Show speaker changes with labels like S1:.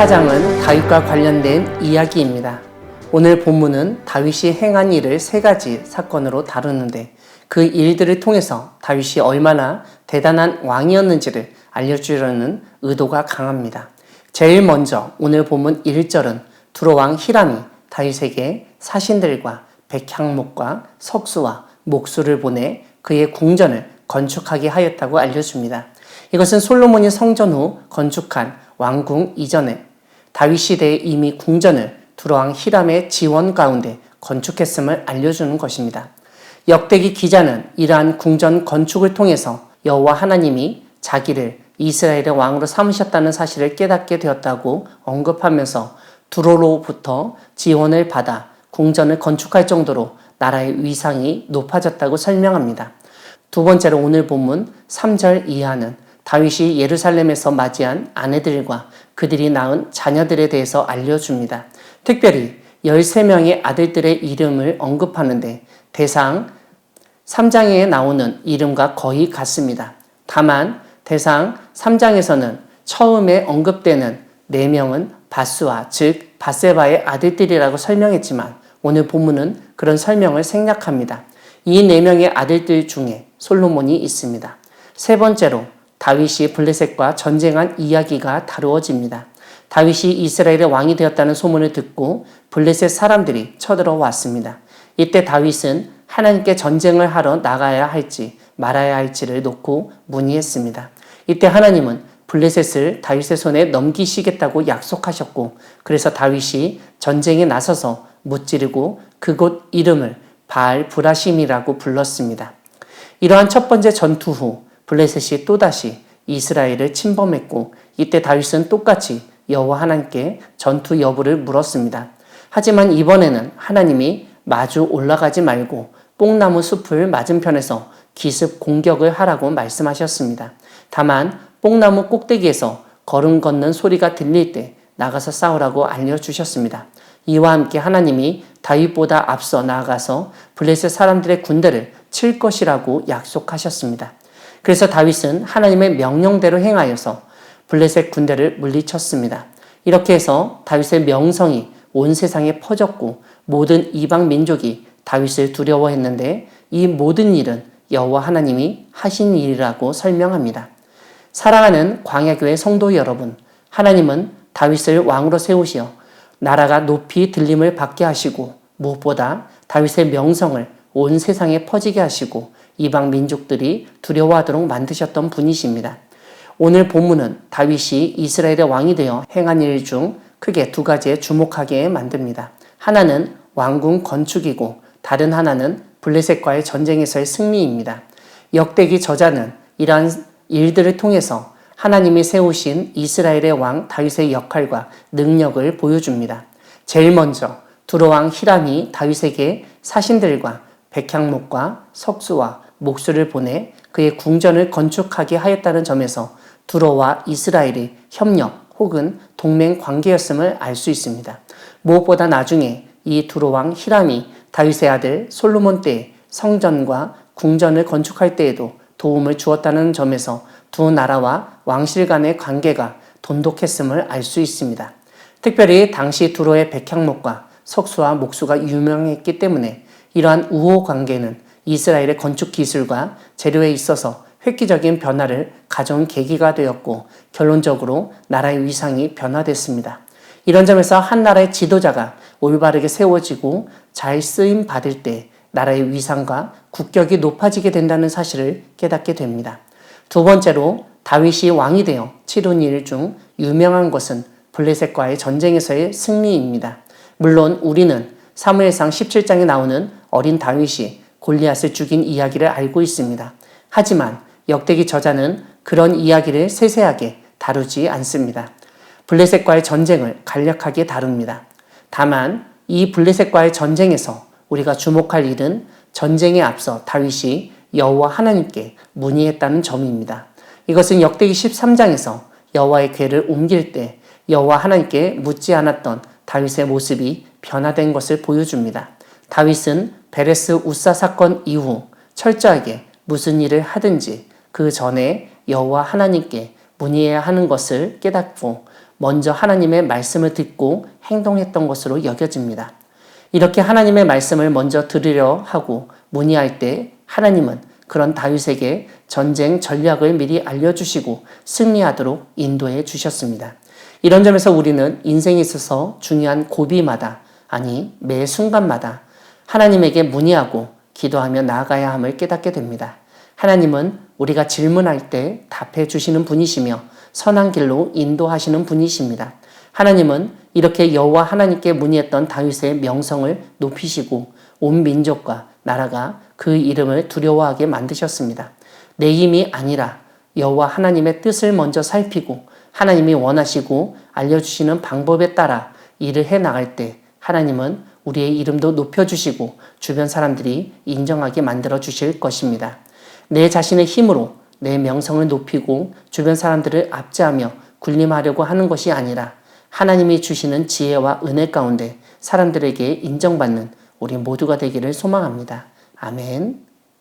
S1: 14장은 다윗과 관련된 이야기입니다. 오늘 본문은 다윗이 행한 일을 세 가지 사건으로 다루는데 그 일들을 통해서 다윗이 얼마나 대단한 왕이었는지를 알려주려는 의도가 강합니다. 제일 먼저 오늘 본문 1절은 두로왕 히람이 다윗에게 사신들과 백향목과 석수와 목수를 보내 그의 궁전을 건축하게 하였다고 알려줍니다. 이것은 솔로몬이 성전 후 건축한 왕궁 이전에 다윗 시대에 이미 궁전을 두로왕 히람의 지원 가운데 건축했음을 알려주는 것입니다. 역대기 기자는 이러한 궁전 건축을 통해서 여호와 하나님이 자기를 이스라엘의 왕으로 삼으셨다는 사실을 깨닫게 되었다고 언급하면서 두로로부터 지원을 받아 궁전을 건축할 정도로 나라의 위상이 높아졌다고 설명합니다. 두 번째로 오늘 본문 3절 이하는 다윗이 예루살렘에서 맞이한 아내들과 그들이 낳은 자녀들에 대해서 알려줍니다. 특별히 13명의 아들들의 이름을 언급하는데 대상 3장에 나오는 이름과 거의 같습니다. 다만 대상 3장에서는 처음에 언급되는 4명은 바스와 즉 바세바의 아들들이라고 설명했지만 오늘 본문은 그런 설명을 생략합니다. 이 4명의 아들들 중에 솔로몬이 있습니다. 세 번째로 다윗이 블레셋과 전쟁한 이야기가 다루어집니다. 다윗이 이스라엘의 왕이 되었다는 소문을 듣고 블레셋 사람들이 쳐들어왔습니다. 이때 다윗은 하나님께 전쟁을 하러 나가야 할지 말아야 할지를 놓고 문의했습니다. 이때 하나님은 블레셋을 다윗의 손에 넘기시겠다고 약속하셨고 그래서 다윗이 전쟁에 나서서 무찌르고 그곳 이름을 바알 브라심이라고 불렀습니다. 이러한 첫 번째 전투 후 블레셋이 또다시 이스라엘을 침범했고 이때 다윗은 똑같이 여호와 하나님께 전투 여부를 물었습니다. 하지만 이번에는 하나님이 마주 올라가지 말고 뽕나무 숲을 맞은편에서 기습 공격을 하라고 말씀하셨습니다. 다만 뽕나무 꼭대기에서 걸음 걷는 소리가 들릴 때 나가서 싸우라고 알려주셨습니다. 이와 함께 하나님이 다윗보다 앞서 나아가서 블레셋 사람들의 군대를 칠 것이라고 약속하셨습니다. 그래서 다윗은 하나님의 명령대로 행하여서 블레셋 군대를 물리쳤습니다. 이렇게 해서 다윗의 명성이 온 세상에 퍼졌고 모든 이방 민족이 다윗을 두려워했는데 이 모든 일은 여호와 하나님이 하신 일이라고 설명합니다. 사랑하는 광야교회 성도 여러분, 하나님은 다윗을 왕으로 세우시어 나라가 높이 들림을 받게 하시고 무엇보다 다윗의 명성을 온 세상에 퍼지게 하시고 이방 민족들이 두려워하도록 만드셨던 분이십니다. 오늘 본문은 다윗이 이스라엘의 왕이 되어 행한 일 중 크게 두 가지에 주목하게 만듭니다. 하나는 왕궁 건축이고 다른 하나는 블레셋과의 전쟁에서의 승리입니다. 역대기 저자는 이러한 일들을 통해서 하나님이 세우신 이스라엘의 왕 다윗의 역할과 능력을 보여줍니다. 제일 먼저 두로왕 히람이 다윗에게 사신들과 백향목과 석수와 목수를 보내 그의 궁전을 건축하게 하였다는 점에서 두로와 이스라엘이 협력 혹은 동맹 관계였음을 알 수 있습니다. 무엇보다 나중에 이 두로왕 히람이 다윗의 아들 솔로몬 때에 성전과 궁전을 건축할 때에도 도움을 주었다는 점에서 두 나라와 왕실 간의 관계가 돈독했음을 알 수 있습니다. 특별히 당시 두로의 백향목과 석수와 목수가 유명했기 때문에 이러한 우호 관계는 이스라엘의 건축 기술과 재료에 있어서 획기적인 변화를 가져온 계기가 되었고 결론적으로 나라의 위상이 변화됐습니다. 이런 점에서 한 나라의 지도자가 올바르게 세워지고 잘 쓰임 받을 때 나라의 위상과 국격이 높아지게 된다는 사실을 깨닫게 됩니다. 두 번째로 다윗이 왕이 되어 치룬 일 중 유명한 것은 블레셋과의 전쟁에서의 승리입니다. 물론 우리는 사무엘상 17장에 나오는 어린 다윗이 골리앗을 죽인 이야기를 알고 있습니다. 하지만 역대기 저자는 그런 이야기를 세세하게 다루지 않습니다. 블레셋과의 전쟁을 간략하게 다룹니다. 다만 이 블레셋과의 전쟁에서 우리가 주목할 일은 전쟁에 앞서 다윗이 여호와 하나님께 문의했다는 점입니다. 이것은 역대기 13장에서 여호와의 궤를 옮길 때 여호와 하나님께 묻지 않았던 다윗의 모습이 변화된 것을 보여줍니다. 다윗은 베레스 우사 사건 이후 철저하게 무슨 일을 하든지 그 전에 여호와 하나님께 문의해야 하는 것을 깨닫고 먼저 하나님의 말씀을 듣고 행동했던 것으로 여겨집니다. 이렇게 하나님의 말씀을 먼저 들으려 하고 문의할 때 하나님은 그런 다윗에게 전쟁 전략을 미리 알려주시고 승리하도록 인도해 주셨습니다. 이런 점에서 우리는 인생에 있어서 중요한 고비마다, 아니 매 순간마다 하나님에게 문의하고 기도하며 나아가야 함을 깨닫게 됩니다. 하나님은 우리가 질문할 때 답해 주시는 분이시며 선한 길로 인도하시는 분이십니다. 하나님은 이렇게 여호와 하나님께 문의했던 다윗의 명성을 높이시고 온 민족과 나라가 그 이름을 두려워하게 만드셨습니다. 내 힘이 아니라 여호와 하나님의 뜻을 먼저 살피고 하나님이 원하시고 알려주시는 방법에 따라 일을 해나갈 때 하나님은 우리의 이름도 높여주시고 주변 사람들이 인정하게 만들어 주실 것입니다. 내 자신의 힘으로 내 명성을 높이고 주변 사람들을 압제하며 군림하려고 하는 것이 아니라 하나님이 주시는 지혜와 은혜 가운데 사람들에게 인정받는 우리 모두가 되기를 소망합니다. 아멘.